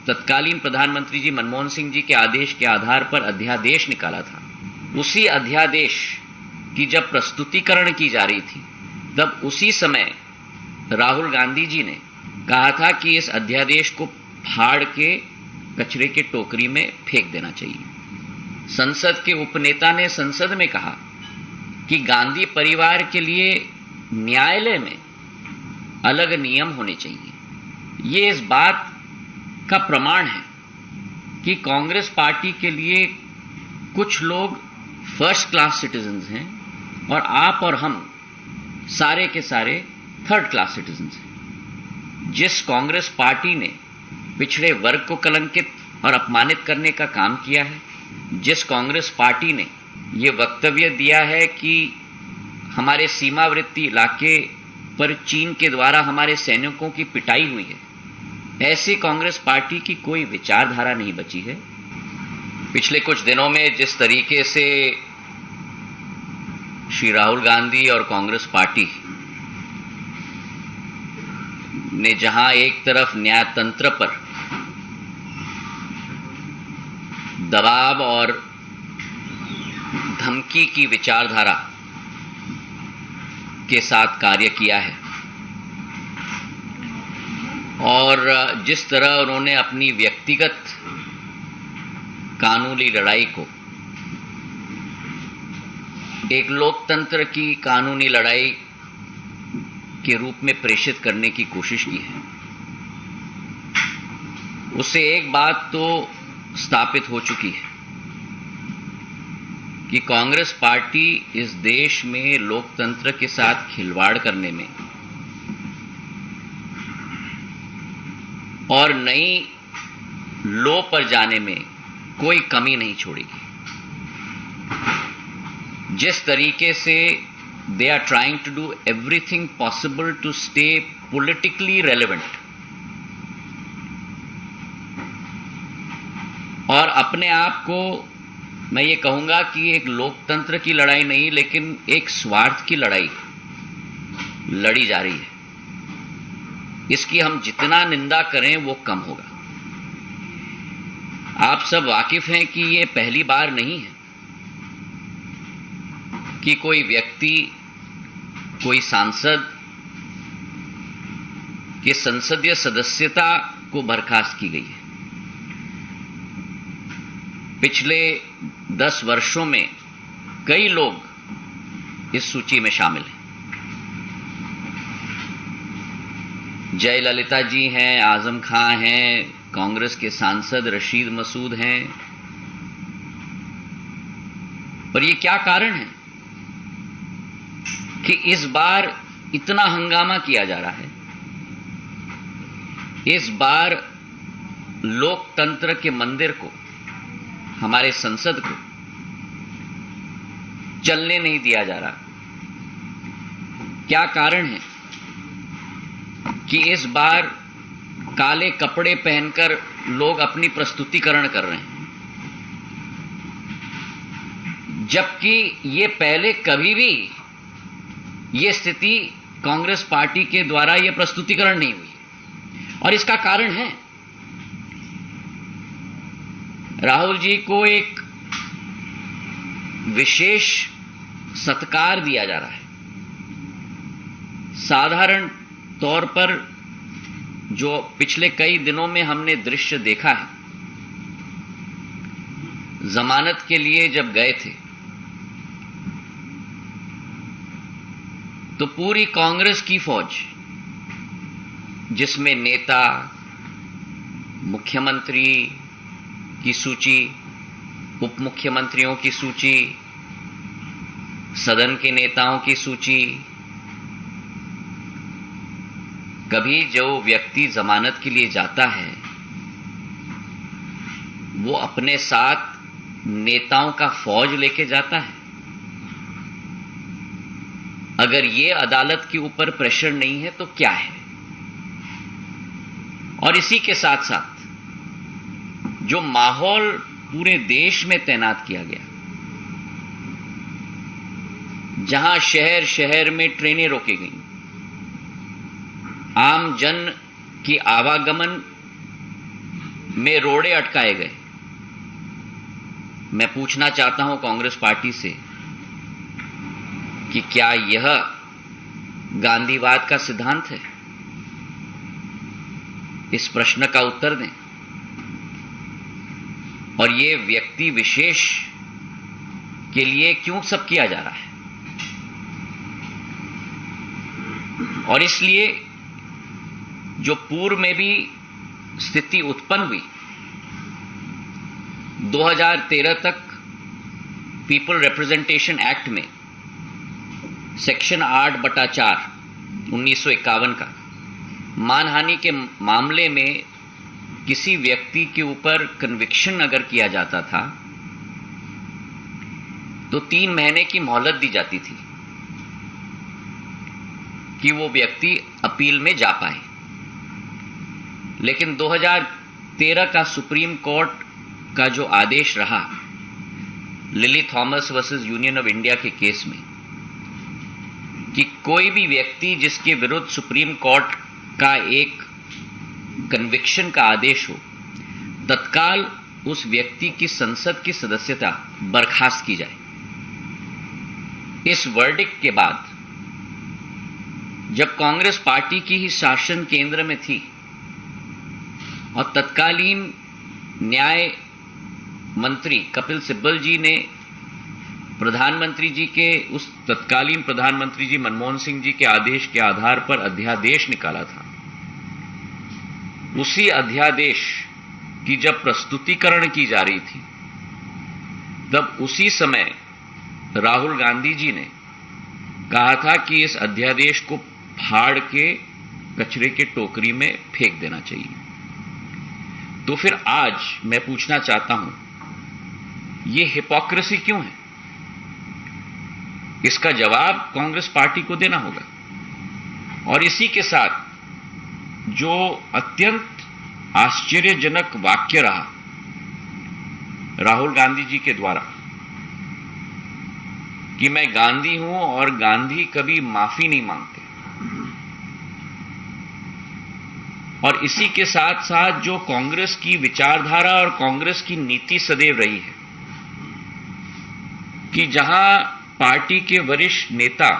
तत्कालीन प्रधानमंत्री जी मनमोहन सिंह जी के आदेश के आधार पर अध्यादेश निकाला था, उसी अध्यादेश की जब प्रस्तुतिकरण की जा रही थी, तब उसी समय राहुल गांधी जी ने कहा था कि इस अध्यादेश को फाड़ के कचरे के टोकरी में फेंक देना चाहिए। संसद के उपनेता ने संसद में कहा कि गांधी परिवार के लिए न्यायालय में अलग नियम होने चाहिए। ये इस बात का प्रमाण है कि कांग्रेस पार्टी के लिए कुछ लोग फर्स्ट क्लास सिटीजन्स हैं और आप और हम सारे के सारे थर्ड क्लास सिटीजन्स हैं। जिस कांग्रेस पार्टी ने पिछड़े वर्ग को कलंकित और अपमानित करने का काम किया है, जिस कांग्रेस पार्टी ने ये वक्तव्य दिया है कि हमारे सीमावर्ती इलाके पर चीन के द्वारा हमारे सैनिकों की पिटाई हुई है, ऐसी कांग्रेस पार्टी की कोई विचारधारा नहीं बची है। पिछले कुछ दिनों में जिस तरीके से श्री राहुल गांधी और कांग्रेस पार्टी ने जहां एक तरफ न्यायतंत्र पर दबाव और धमकी की विचारधारा के साथ कार्य किया है, और जिस तरह उन्होंने अपनी व्यक्तिगत कानूनी लड़ाई को एक लोकतंत्र की कानूनी लड़ाई के रूप में प्रेषित करने की कोशिश की है, उससे एक बात तो स्थापित हो चुकी है कि कांग्रेस पार्टी इस देश में लोकतंत्र के साथ खिलवाड़ करने में और नई लो पर जाने में कोई कमी नहीं छोड़ेगी। जिस तरीके से they are trying to do everything possible to stay politically relevant और अपने आप को, मैं ये कहूंगा कि एक लोकतंत्र की लड़ाई नहीं लेकिन एक स्वार्थ की लड़ाई लड़ी जा रही है, इसकी हम जितना निंदा करें वो कम होगा। आप सब वाकिफ हैं कि ये पहली बार नहीं है कि कोई व्यक्ति, कोई सांसद की संसदीय सदस्यता को बर्खास्त की गई है। पिछले 10 वर्षों में कई लोग इस सूची में शामिल हैं। जयललिता जी हैं, आजम खां हैं, कांग्रेस के सांसद रशीद मसूद हैं। और ये क्या कारण है कि इस बार इतना हंगामा किया जा रहा है? इस बार लोकतंत्र के मंदिर को, हमारे संसद को चलने नहीं दिया जा रहा। क्या कारण है कि इस बार काले कपड़े पहनकर लोग अपनी प्रस्तुतिकरण कर रहे हैं, जबकि ये पहले कभी भी ये स्थिति कांग्रेस पार्टी के द्वारा ये प्रस्तुतिकरण नहीं हुई? और इसका कारण है, राहुल जी को एक विशेष सत्कार दिया जा रहा है। साधारण तौर पर जो पिछले कई दिनों में हमने दृश्य देखा है, जमानत के लिए जब गए थे तो पूरी कांग्रेस की फौज, जिसमें नेता, मुख्यमंत्री की सूची, उप मुख्यमंत्रियों की सूची, सदन के नेताओं की सूची, कभी जो व्यक्ति जमानत के लिए जाता है वो अपने साथ नेताओं का फौज लेके जाता है। अगर ये अदालत के ऊपर प्रेशर नहीं है तो क्या है? और इसी के साथ साथ जो माहौल पूरे देश में तैनात किया गया, जहां शहर शहर में ट्रेनें रोकी गईं, आम जन की आवागमन में रोड़े अटकाए गए। मैं पूछना चाहता हूं कांग्रेस पार्टी से कि क्या यह गांधीवाद का सिद्धांत है? इस प्रश्न का उत्तर दें। और ये व्यक्ति विशेष के लिए क्यों सब किया जा रहा है? और इसलिए जो पूर्व में भी स्थिति उत्पन्न हुई, 2013 तक पीपल रिप्रेजेंटेशन एक्ट में सेक्शन 8/4 1951 का मानहानि के मामले में किसी व्यक्ति के ऊपर कन्विक्शन अगर किया जाता था तो 3 महीने की मोहलत दी जाती थी कि वो व्यक्ति अपील में जा पाए। लेकिन 2013 का सुप्रीम कोर्ट का जो आदेश रहा lily Thomas versus union of India के केस में कि कोई भी व्यक्ति जिसके विरुद्ध सुप्रीम कोर्ट का एक कन्विक्शन का आदेश हो, तत्काल उस व्यक्ति की संसद की सदस्यता बर्खास्त की जाए। इस वर्डिक्ट के बाद जब कांग्रेस पार्टी की ही शासन केंद्र में थी और तत्कालीन न्याय मंत्री कपिल सिब्बल जी ने प्रधानमंत्री जी के उस तत्कालीन प्रधानमंत्री जी मनमोहन सिंह जी के आदेश के आधार पर अध्यादेश निकाला था, उसी अध्यादेश की जब प्रस्तुतिकरण की जा रही थी तब उसी समय राहुल गांधी जी ने कहा था कि इस अध्यादेश को फाड़ के कचरे के टोकरी में फेंक देना चाहिए। तो फिर आज मैं पूछना चाहता हूं, यह हिपोक्रेसी क्यों है? इसका जवाब कांग्रेस पार्टी को देना होगा। और इसी के साथ जो अत्यंत आश्चर्यजनक वाक्य रहा राहुल गांधी जी के द्वारा कि मैं गांधी हूं और गांधी कभी माफी नहीं मांगते, और इसी के साथ साथ जो कांग्रेस की विचारधारा और कांग्रेस की नीति सदैव रही है कि जहां पार्टी के वरिष्ठ नेता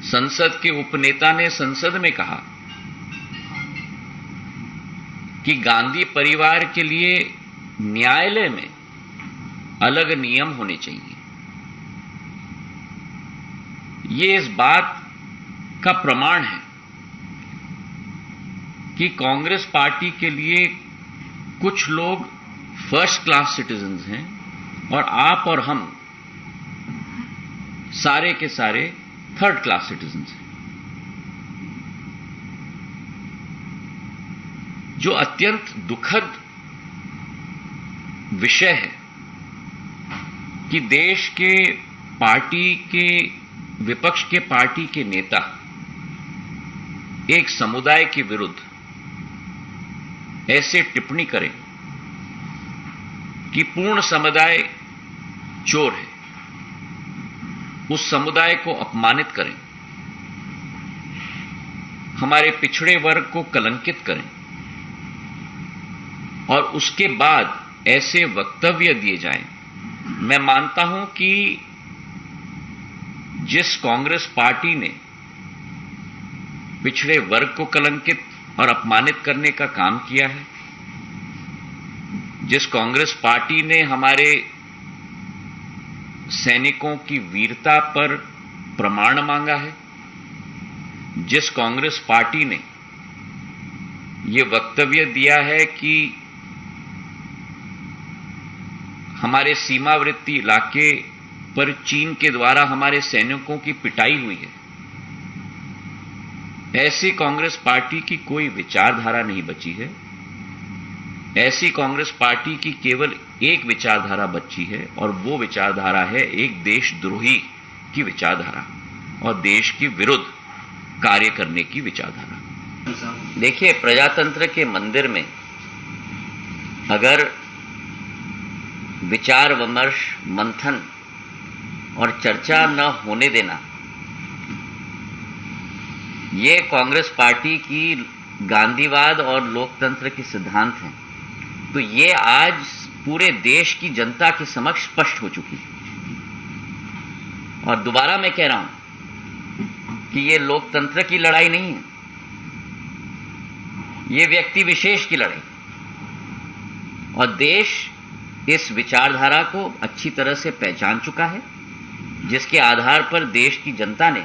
संसद के उपनेता ने संसद में कहा कि गांधी परिवार के लिए न्यायालय में अलग नियम होने चाहिए, ये इस बात का प्रमाण है कि कांग्रेस पार्टी के लिए कुछ लोग फर्स्ट क्लास सिटीजन्स हैं और आप और हम सारे के सारे थर्ड क्लास सिटीजन्स हैं। जो अत्यंत दुखद विषय है कि देश के पार्टी के विपक्ष के पार्टी के नेता एक समुदाय के विरुद्ध ऐसे टिप्पणी करें कि पूर्ण समुदाय चोर है, उस समुदाय को अपमानित करें, हमारे पिछड़े वर्ग को कलंकित करें और उसके बाद ऐसे वक्तव्य दिए जाएं। मैं मानता हूं कि जिस कांग्रेस पार्टी ने पिछड़े वर्ग को कलंकित और अपमानित करने का काम किया है, जिस कांग्रेस पार्टी ने हमारे सैनिकों की वीरता पर प्रमाण मांगा है, जिस कांग्रेस पार्टी ने यह वक्तव्य दिया है कि हमारे सीमावर्ती इलाके पर चीन के द्वारा हमारे सैनिकों की पिटाई हुई है, ऐसी कांग्रेस पार्टी की कोई विचारधारा नहीं बची है। ऐसी कांग्रेस पार्टी की केवल एक विचारधारा बची है और वो विचारधारा है एक देशद्रोही की विचारधारा और देश के विरुद्ध कार्य करने की विचारधारा। देखिए, प्रजातंत्र के मंदिर में अगर विचार विमर्श, मंथन और चर्चा न होने देना, ये कांग्रेस पार्टी की गांधीवाद और लोकतंत्र के सिद्धांत हैं, तो ये आज पूरे देश की जनता के समक्ष स्पष्ट हो चुकी है। और दोबारा मैं कह रहा हूं कि ये लोकतंत्र की लड़ाई नहीं है, ये व्यक्ति विशेष की लड़ाई। और देश इस विचारधारा को अच्छी तरह से पहचान चुका है, जिसके आधार पर देश की जनता ने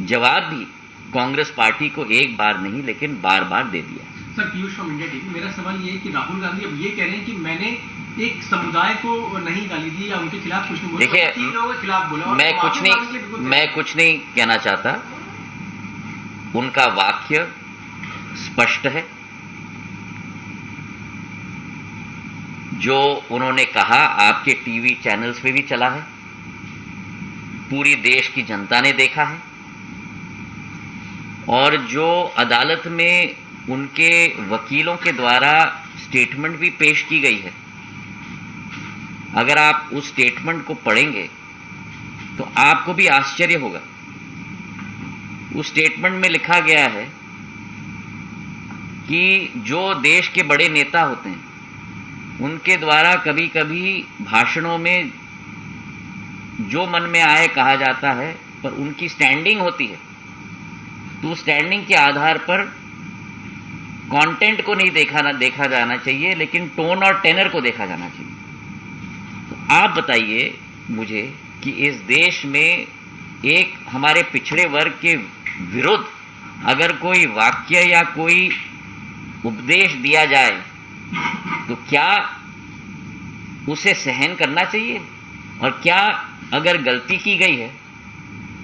जवाब भी कांग्रेस पार्टी को एक बार नहीं लेकिन बार बार दे दिया। Sir, Piyush from India TV, मेरा सवाल ये है कि राहुल गांधी अब ये कह रहे हैं कि मैंने एक समुदाय को नहीं गाली दी या उनके खिलाफ कुछ नहीं बोला, देखिए, 3 लोगों के खिलाफ बोला। मैं कुछ नहीं कहना चाहता। उनका वाक्य स्पष्ट है, जो उन्होंने कहा आपके टीवी चैनल्स पे भी चला है, पूरी देश की जनता ने देखा है। और जो अदालत में उनके वकीलों के द्वारा स्टेटमेंट भी पेश की गई है, अगर आप उस स्टेटमेंट को पढ़ेंगे तो आपको भी आश्चर्य होगा। उस स्टेटमेंट में लिखा गया है कि जो देश के बड़े नेता होते हैं उनके द्वारा कभी कभी भाषणों में जो मन में आए कहा जाता है, पर उनकी स्टैंडिंग होती है, तो स्टैंडिंग के आधार पर कंटेंट को नहीं देखा जाना चाहिए, लेकिन टोन और टेनर को देखा जाना चाहिए। तो आप बताइए मुझे कि इस देश में एक हमारे पिछड़े वर्ग के विरुद्ध अगर कोई वाक्य या कोई उपदेश दिया जाए तो क्या उसे सहन करना चाहिए? और क्या अगर गलती की गई है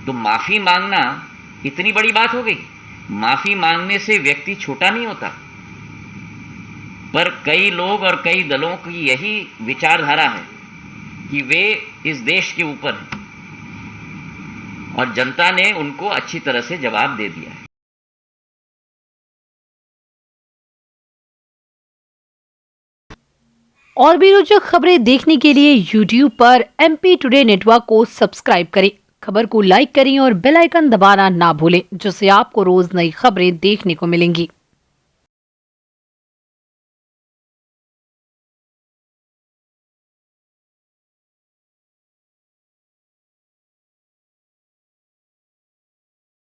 तो माफी मांगना इतनी बड़ी बात हो गई? माफी मांगने से व्यक्ति छोटा नहीं होता। पर कई लोग और कई दलों की यही विचारधारा है कि वे इस देश के ऊपर हैं, और जनता ने उनको अच्छी तरह से जवाब दे दिया है। और भी रोचक खबरें देखने के लिए YouTube पर MP टुडे नेटवर्क को सब्सक्राइब करें, खबर को लाइक करें और बेल आइकन दबाना ना भूलें, जिससे आपको रोज नई खबरें देखने को मिलेंगी।